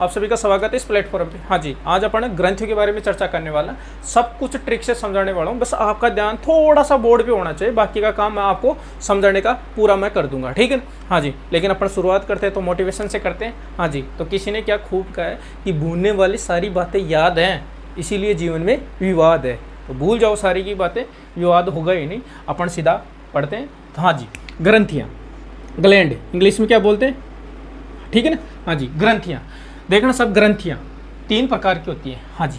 आप सभी का स्वागत है इस प्लेटफॉर्म पे। हाँ जी, आज अपन ग्रंथियों के बारे में चर्चा करने वाला, सब कुछ ट्रिक से समझाने वाला हूँ। बस आपका ध्यान थोड़ा सा बोर्ड पे होना चाहिए, बाकी का काम मैं आपको समझाने का पूरा मैं कर दूंगा, ठीक है। हाँ जी, लेकिन अपन शुरुआत करते हैं तो मोटिवेशन से करते हैं। हाँ जी, तो किसी ने क्या खूब कहा है कि भूलने वाली सारी बातें याद हैं, इसीलिए जीवन में विवाद है। तो भूल जाओ सारी की बातें, विवाद होगा ही नहीं। अपन सीधा पढ़ते हैं। तो हाँ जी, ग्रंथियाँ, ग्लैंड इंग्लिश में क्या बोलते हैं, ठीक है ना। हाँ जी, ग्रंथियाँ देखना सब, ग्रंथियाँ तीन प्रकार की होती हैं। हाँ जी,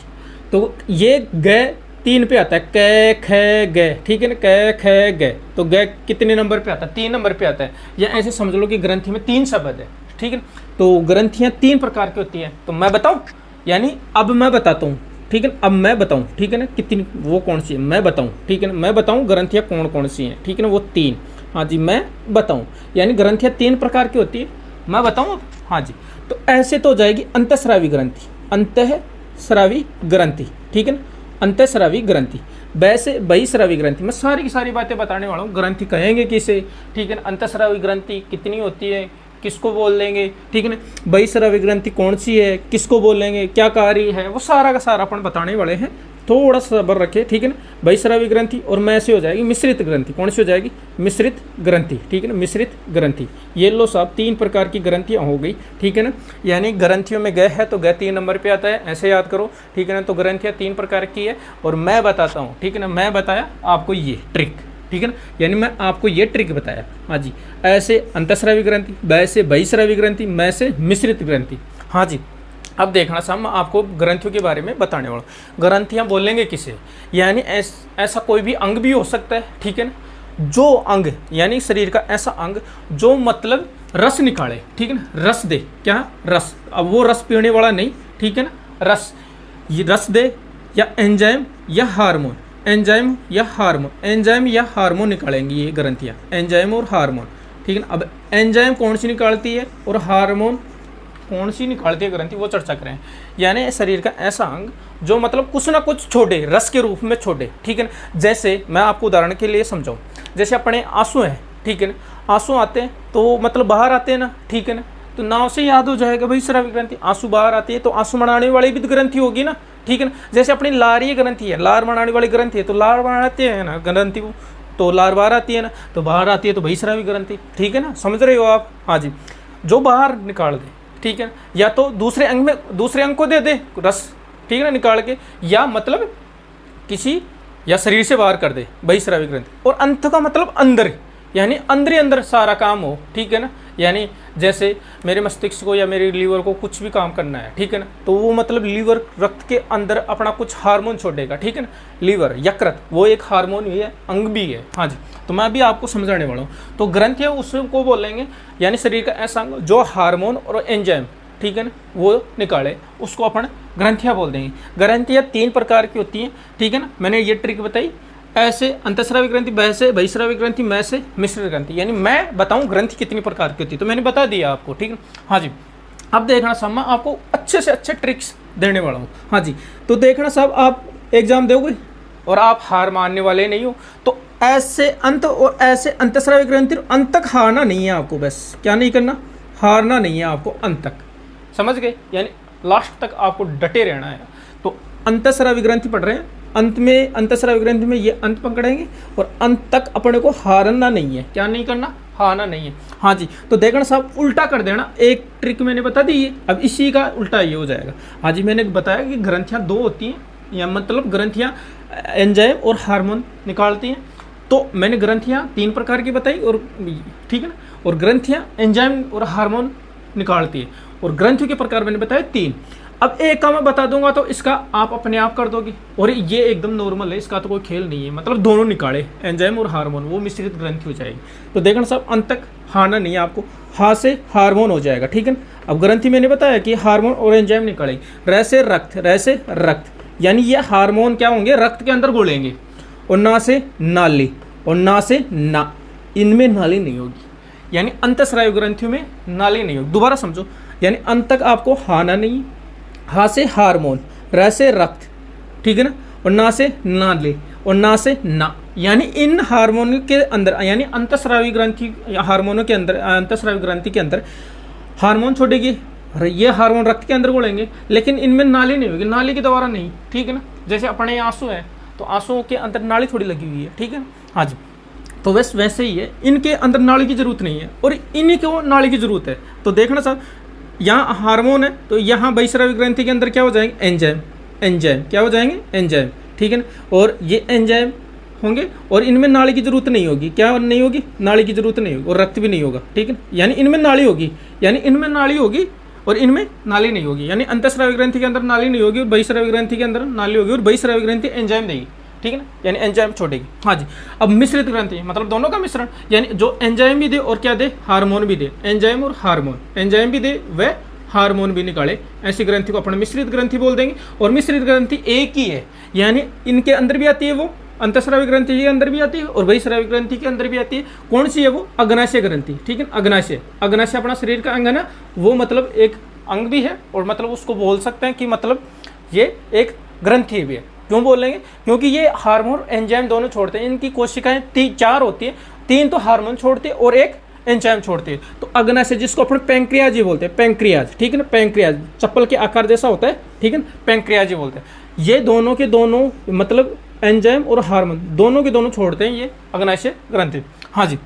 तो ये ग तीन पे आता है, क ख ग, ठीक है ना। क ख ग, तो ग कितने नंबर पे आता है, 3 नंबर पे आता है। या ऐसे समझ लो कि ग्रंथि में 3 शब्द है, ठीक है। तो ग्रंथियाँ 3 प्रकार की होती हैं। तो मैं बताऊँ, यानी अब मैं बताता हूँ, ठीक है। अब मैं बताऊँ, ठीक है ना, कितनी वो कौन सी है मैं बताऊँ, ठीक है ना। मैं बताऊँ ग्रंथियाँ कौन कौन सी हैं, ठीक है ना, वो 3। हाँ जी, मैं बताऊँ, यानी ग्रंथियाँ 3 प्रकार की होती है, मैं बताऊँ। हाँ जी, तो ऐसे तो हो जाएगी अंतःस्रावी ग्रंथि, अंतःस्रावी ग्रंथि, ठीक है ना, अंतःस्रावी ग्रंथि। वैसे बहिःस्रावी ग्रंथि, मैं सारी की सारी बातें बताने वाला हूँ। ग्रंथि कहेंगे किसे, ठीक है ना। अंतःस्रावी ग्रंथि कितनी होती है, किसको बोल लेंगे, ठीक है ना। बहिःस्रावी ग्रंथि कौन सी है, किसको बोलेंगे, क्या कार्य है, वो सारा का सारा अपन बताने वाले हैं। थोड़ा सा सब्र रखे, ठीक है ना। बहिःस्रावी ग्रंथि और मैं से हो जाएगी मिश्रित ग्रंथि। कौन सी हो जाएगी, मिश्रित ग्रंथि, ठीक है ना, मिश्रित ग्रंथि। ये लो साहब 3 प्रकार की ग्रंथियाँ हो गई, ठीक है ना। यानी ग्रंथियों में ग है तो ग 3 नंबर पे आता है, ऐसे याद करो, ठीक है ना। तो ग्रंथियाँ 3 प्रकार की है और मैं बताता हूँ, ठीक है ना। मैं बताया आपको ये ट्रिक, ठीक है ना, यानी मैं आपको ये ट्रिक बताया। हाँ जी, ऐसे अंतःस्रावी ग्रंथि, वैसे बहिःस्रावी ग्रंथि, मैं से मिश्रित ग्रंथि। हाँ जी, अब देखना साहब, मैं आपको ग्रंथियों के बारे में बताने वाला हूँ। ग्रंथियाँ बोलेंगे किसे, यानी ऐसा कोई भी अंग भी हो सकता है, ठीक है ना। जो अंग यानी शरीर का ऐसा अंग जो मतलब रस निकाले, ठीक है ना, रस दे, क्या रस, अब वो रस पीने वाला नहीं, ठीक है ना, रस, ये रस दे, या एंजाइम या हार्मोन, एंजाइम या हार्मोन, एंजाइम या हार्मोन निकालेंगी ये ग्रंथियाँ, एंजाइम और हार्मोन, ठीक है ना। अब एंजाइम कौन सी निकालती है और हार्मोन कौन सी निकालती है ग्रंथि, वो चर्चा करें। यानी शरीर का ऐसा अंग जो मतलब कुछ ना कुछ छोड़े, रस के रूप में छोड़े, ठीक है ना। जैसे मैं आपको उदाहरण के लिए समझाऊं, जैसे अपने आंसू हैं, ठीक है ना। आंसू आते हैं तो मतलब बाहर आते हैं ना, ठीक है ना। तो नाव से याद हो जाएगा भाई स्रावी ग्रंथि, आंसू बाहर आती है तो आंसू बनाने वाली भी तो ग्रंथि होगी ना, ठीक है ना। जैसे अपनी लारीय ग्रंथि है, लार बनाने वाली ग्रंथि है, तो लार बनाते हैं ना ग्रंथि वो, तो लार बाहर आती है ना, तो बाहर आती है तो बहिःस्रावी ग्रंथि, ठीक है ना, समझ रहे हो आप। हाँ जी, जो बाहर निकाल दे, ठीक है, या तो दूसरे अंग में, दूसरे अंग को दे दे रस, ठीक है ना, निकाल के, या मतलब किसी या शरीर से बाहर कर दे बहिःस्रावी ग्रंथि। और अंत का मतलब अंदर, यानी अंदर ही अंदर सारा काम हो, ठीक है ना। यानी जैसे मेरे मस्तिष्क को या मेरे लीवर को कुछ भी काम करना है, ठीक है ना, तो वो मतलब लीवर रक्त के अंदर अपना कुछ हार्मोन छोड़ेगा, ठीक है ना। लीवर यकृत वो एक हार्मोन भी है, अंग भी है। हाँ जी, तो मैं अभी आपको समझाने वाला हूँ। तो ग्रंथियाँ उसको बोलेंगे, यानी शरीर का ऐसा अंग जो हार्मोन और एंजाइम, ठीक है ना, वो निकाले, उसको अपन ग्रंथियाँ बोल देंगे। ग्रंथियाँ 3 प्रकार की होती हैं, ठीक है ना। मैंने ये ट्रिक बताई, ऐसे अंतःस्रावी ग्रंथि, वैसे बहिःस्रावी ग्रंथि, मैं से मिश्रित ग्रंथि। यानी मैं बताऊं ग्रंथि कितनी प्रकार की होती है, तो मैंने बता दिया आपको, ठीक है। हाँ जी, अब देखना साहब, मैं आपको अच्छे से अच्छे ट्रिक्स देने वाला हूँ। हाँ जी, तो देखना साहब, आप एग्जाम दोगे और आप हार मानने वाले नहीं हो, तो ऐसे अंत और ऐसे अंतःस्रावी ग्रंथि, अंत तक हारना नहीं है आपको। बस क्या नहीं करना, हारना नहीं है आपको, अंत तक, समझ गए, यानी लास्ट तक आपको डटे रहना है। तो अंतःस्रावी ग्रंथि पढ़ रहे हैं, अंत में अंतःस्रावी ग्रंथि में ये अंत पकड़ेंगे और अंत तक अपने को हारना नहीं है, क्या नहीं करना, हारना नहीं है। हाँ जी, तो देखना साहब, उल्टा कर देना। एक ट्रिक मैंने बता दी है, अब इसी का उल्टा ये हो जाएगा। हाँ जी, मैंने बताया कि ग्रंथियाँ 2 होती हैं, या मतलब ग्रंथियाँ एंजाइम और हार्मोन निकालती हैं। तो मैंने ग्रंथियाँ 3 प्रकार की बताई, और ठीक है ना, और ग्रंथियाँ एंजाइम और हार्मोन निकालती है, और ग्रंथियों के प्रकार मैंने बताया 3। अब एक का मैं बता दूंगा तो इसका आप अपने आप कर दोगे, और ये एकदम नॉर्मल है, इसका तो कोई खेल नहीं है। मतलब दोनों निकाले, एंजाइम और हार्मोन, वो मिश्रित ग्रंथि हो जाएगी। तो देखना साहब, अंत तक हारना नहीं है आपको, हा से हार्मोन हो जाएगा, ठीक है। अब ग्रंथि मैंने बताया कि हार्मोन और एंजाइम निकालेंगे। र से रक्त, र से रक्त, यानी ये हार्मोन क्या होंगे, रक्त के अंदर घोलेंगे। और ना से नाली, और ना से ना, इनमें नाली नहीं होगी, यानी अंतःस्रावी ग्रंथियों में नाली नहीं होगी। दोबारा समझो, यानी अंत तक आपको हारना नहीं, हा से हार्मोन, र से रक्त, ठीक है ना, और ना से नाली, और ना से ना, यानी इन हार्मोन के अंदर, यानी अंतःस्रावी ग्रंथि हार्मोनों के अंदर, अंतःस्रावी ग्रंथि के अंदर हार्मोन छोड़ेगी, ये हार्मोन रक्त के अंदर घोलेंगे, लेकिन इनमें नाली नहीं होगी, नाली के द्वारा नहीं, ठीक है ना। जैसे अपने आंसू है तो आंसुओं के अंदर नाली थोड़ी लगी हुई है, ठीक है। हाँ जी, तो वैसे ही है, इनके अंदर नाली की जरूरत नहीं है और इन्हीं को नाली की जरूरत है। तो देखना साहब, यहाँ हार्मोन है तो यहाँ बहिस्रावी ग्रंथि के अंदर क्या हो जाएंगे, एंजाइम क्या हो जाएंगे, एंजाइम, ठीक है ना। और ये एंजाइम होंगे और इनमें नाली की जरूरत नहीं होगी, क्या नहीं होगी, नाली की जरूरत नहीं होगी, और रक्त भी नहीं होगा, ठीक है। यानी इनमें नाली होगी, यानी इनमें नाली होगी और इनमें नाली नहीं होगी, यानी अंतःस्रावी ग्रंथि के अंदर नाली नहीं होगी और बहिस्रावी ग्रंथि के अंदर नाली होगी, और बहिस्रावी ग्रंथि एंजाइम देगी, ठीक है ना, यानी एंजाइम छोड़ेगी। हाँ जी, अब मिश्रित ग्रंथि मतलब दोनों का मिश्रण, यानी जो एंजाइम भी दे और क्या दे, हार्मोन भी दे, एंजाइम और हार्मोन, एंजाइम भी दे व हार्मोन भी निकाले, ऐसी ग्रंथि को अपन मिश्रित ग्रंथि बोल देंगे। और मिश्रित ग्रंथि एक ही है, यानी इनके अंदर भी आती है वो, अंतःस्रावी ग्रंथि के अंदर भी आती है और बहिस्रावी ग्रंथि के अंदर भी आती है। कौन सी है वो, अग्नाशय ग्रंथि, ठीक है। अग्नाशय अपना शरीर का अंग है ना, वो मतलब एक अंग भी है और मतलब उसको बोल सकते हैं कि मतलब ये एक ग्रंथि भी है। क्यों बोलेंगे, क्योंकि ये हार्मोन एंजाइम दोनों छोड़ते हैं, इनकी कोशिकाएं 4 होती है, 3 तो हार्मोन छोड़ती है और एक एंजाइम छोड़ती है। तो अग्नाशय जिसको अपन पैंक्रियाज बोलते हैं, पैंक्रियाज, ठीक है ना, पैंक्रियाज चप्पल के आकार जैसा होता है, ठीक है, पैंक्रियाज बोलते हैं। ये दोनों के दोनों मतलब एंजाइम और हार्मोन दोनों के दोनों छोड़ते हैं ये अग्नाशय ग्रंथि। हाँ जी,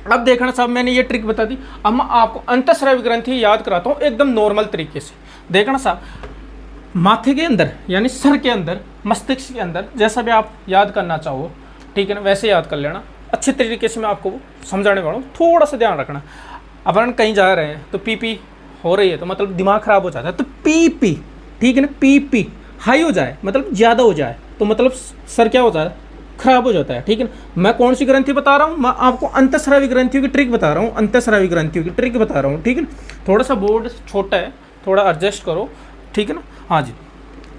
अब देखना साहब, मैंने ये ट्रिक बता दी, अब मैं आपको अंतःस्रावी ग्रंथि याद कराता हूँ एकदम नॉर्मल तरीके से। देखना साहब, माथे के अंदर यानी सर के अंदर, मस्तिष्क के अंदर, जैसा भी आप याद करना चाहो, ठीक है ना, वैसे याद कर लेना। अच्छे तरीके से मैं आपको समझाने वाला हूँ, थोड़ा सा ध्यान रखना। अपन कहीं जा रहे हैं तो पी हो रही है तो मतलब दिमाग खराब हो जाता है, तो पी, ठीक है ना, पी हाई हो जाए मतलब ज़्यादा हो जाए तो मतलब सर क्या हो जाता है, खराब हो जाता है, ठीक है ना। मैं कौन सी ग्रंथि बता रहा हूँ, मैं आपको अंतःस्रावी ग्रंथियों की ट्रिक बता रहा हूँ, अंतःस्रावी ग्रंथियों की ट्रिक बता रहा हूँ, ठीक है ना। थोड़ा सा बोर्ड छोटा है, थोड़ा एडजस्ट करो, ठीक है ना। हाँ जी,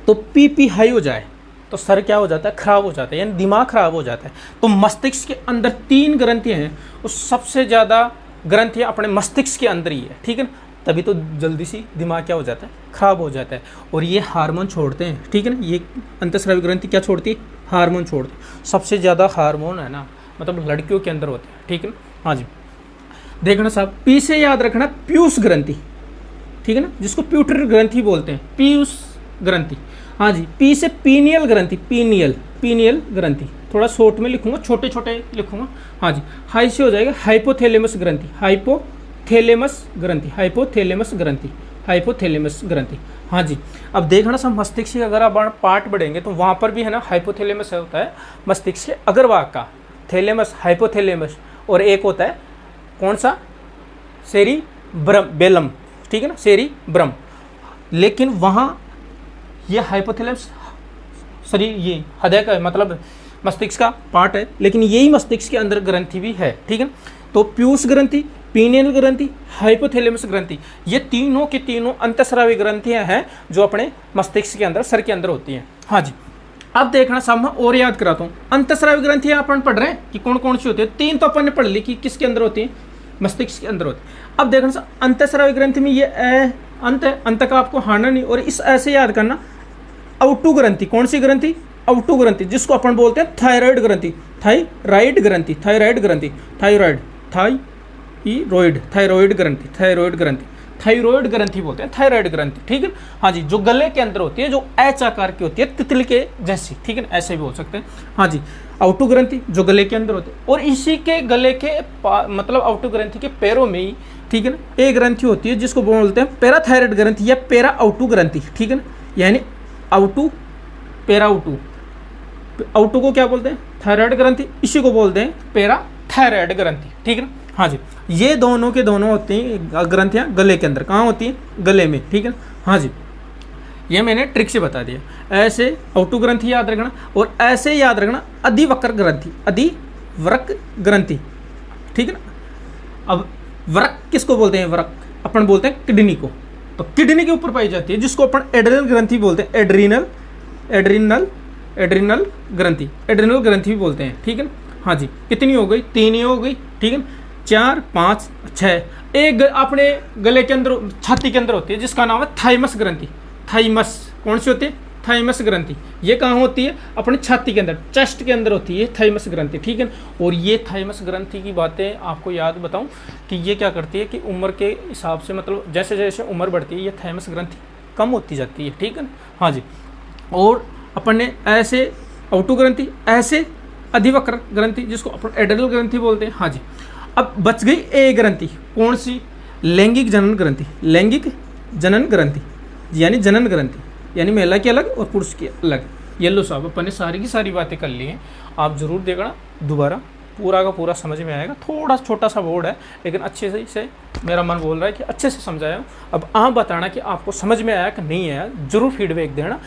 तो पी हाई हो जाए तो सर क्या हो जाता है, खराब हो जाता है, यानी दिमाग खराब हो जाता है। तो मस्तिष्क के अंदर 3 ग्रंथियाँ हैं, उस सबसे ज़्यादा ग्रंथियाँ अपने मस्तिष्क के अंदर ही है, ठीक है ना। तभी तो जल्दी सी दिमाग क्या हो जाता है, खराब हो जाता है। और ये हार्मोन छोड़ते हैं, ठीक है ना, ये अंतःस्रावी ग्रंथि क्या छोड़ती है, हार्मोन छोड़ती है। सबसे ज़्यादा हार्मोन है ना, मतलब लड़कियों के अंदर होते हैं, ठीक है ना। हाँ जी, देखना साहब, पी से याद रखना पीयूष ग्रंथि, ठीक है ना, जिसको प्यूटरी ग्रंथि बोलते हैं, पीयूष ग्रंथि। हाँ जी, पी से पीनियल ग्रंथि, पीनियल ग्रंथि, थोड़ा शॉर्ट में लिखूंगा, छोटे छोटे लिखूंगा। हाँ जी, हाई से हो जाएगा हाइपोथैलेमस ग्रंथि, हाइपोथैलेमस ग्रंथि। हाँ जी, अब देखना सब मस्तिष्क अगर आप पार्ट बढ़ेंगे तो वहाँ पर भी है ना हाइपोथैलेमस होता है मस्तिष्क के अग्रभाग का, थैलेमस, हाइपोथैलेमस, और एक होता है कौन सा, सेरिब्रम, ठीक है ना, सेरिब्रम। लेकिन वहाँ ये हाइपोथैलेमस शरीर, ये हृदय का मतलब मस्तिष्क का पार्ट है, लेकिन यही मस्तिष्क के अंदर ग्रंथि भी है, ठीक है। तो पीयूष ग्रंथि, पीनियल ग्रंथि, हाइपोथैलेमस ग्रंथि, ये तीनों की तीनों अंतःस्रावी ग्रंथियां हैं जो अपने मस्तिष्क के अंदर, सर के अंदर होती हैं। हाँ जी, अब देखना साहब, मैं और याद कराता हूँ। अंतःस्रावी ग्रंथियां अपन पढ़ रहे हैं कि कौन कौन सी होती है, 3 तो अपन ने पढ़ ली कि किसके अंदर होती है, मस्तिष्क के अंदर होती है। अब देखना साहब, अंतःस्रावी ग्रंथि में ये अंत है, अंत का आपको हारना नहीं, और इस ऐसे याद करना, अवटु ग्रंथि, कौन सी ग्रंथि, अवटु ग्रंथि, जिसको अपन बोलते हैं थायराइड ग्रंथि, थायराइड ग्रंथि, थायराइड ग्रंथि, थायराइड ग्रंथि बोलते हैं, थायराइड ग्रंथि, ठीक है। हाँ जी, जो गले के अंदर होती है, जो एच आकार की होती है, तितली के जैसी, ठीक है, ऐसे भी बोल सकते हैं। हाँ जी, अवटु ग्रंथि जो गले के अंदर होती है, और इसी के गले के मतलब अवटु ग्रंथि के पैरों में ही, ठीक है ना, एक ग्रंथि होती है जिसको बोलते हैं पैराथायराइड ग्रंथि या पैरा अवटु ग्रंथि, ठीक है ना, यानी अवटु, पैराउटु, अवटु को क्या बोलते हैं, थायराइड ग्रंथि, इसी को बोलते हैं पैराथायराइड ग्रंथि, ठीक है ना। हाँ जी, ये दोनों के दोनों होती हैं ग्रंथियाँ गले के अंदर, कहाँ होती हैं, गले में, ठीक है। हाँ जी, ये मैंने ट्रिक से बता दिया। ऐसे अवटु ग्रंथि याद रखना, और ऐसे याद रखना अधिवक्र ग्रंथि, अधिवृक ग्रंथि, ठीक है ना। अब वृक किसको बोलते हैं, वृक अपन बोलते हैं किडनी को, तो किडनी के ऊपर पाई जाती है, जिसको अपन एड्रिनल ग्रंथि बोलते हैं, एड्रिनल ग्रंथि भी बोलते हैं, ठीक है ना। हाँ जी, कितनी हो गई, 3 ही हो गई, ठीक है, 4, 5, 6। एक अपने गले के अंदर, छाती के अंदर होती है जिसका नाम है थाइमस ग्रंथि, थाइमस, कौन सी होती है, थाइमस ग्रंथि, ये कहाँ होती है? अपने छाती के अंदर, चेस्ट के अंदर होती है थाइमस ग्रंथि, ठीक है। और ये थाइमस ग्रंथि की बातें आपको याद बताऊं कि ये क्या करती है कि उम्र के हिसाब से, मतलब जैसे जैसे उम्र बढ़ती है ये थाइमस ग्रंथि कम होती जाती है, ठीक है। हाँ जी। और अपन ने ऐसे औटू ग्रंथि, ऐसे अधिवक्र ग्रंथि जिसको अपन एड्रिनल ग्रंथि बोलते हैं। हाँ जी। अब बच गई ए ग्रंथि, कौन सी? लैंगिक जनन ग्रंथि। लैंगिक जनन ग्रंथि यानी जनन ग्रंथि, यानी महिला की अलग और पुरुष की अलग। ये लो साहब, अपन ने सारी की सारी बातें कर ली हैं। आप जरूर देखना दोबारा, पूरा का पूरा समझ में आएगा। थोड़ा छोटा सा बोर्ड है लेकिन अच्छे से मेरा मन बोल रहा है कि अच्छे से समझाया। अब आप बताना कि आपको समझ में आया कि नहीं आया, जरूर फीडबैक देना।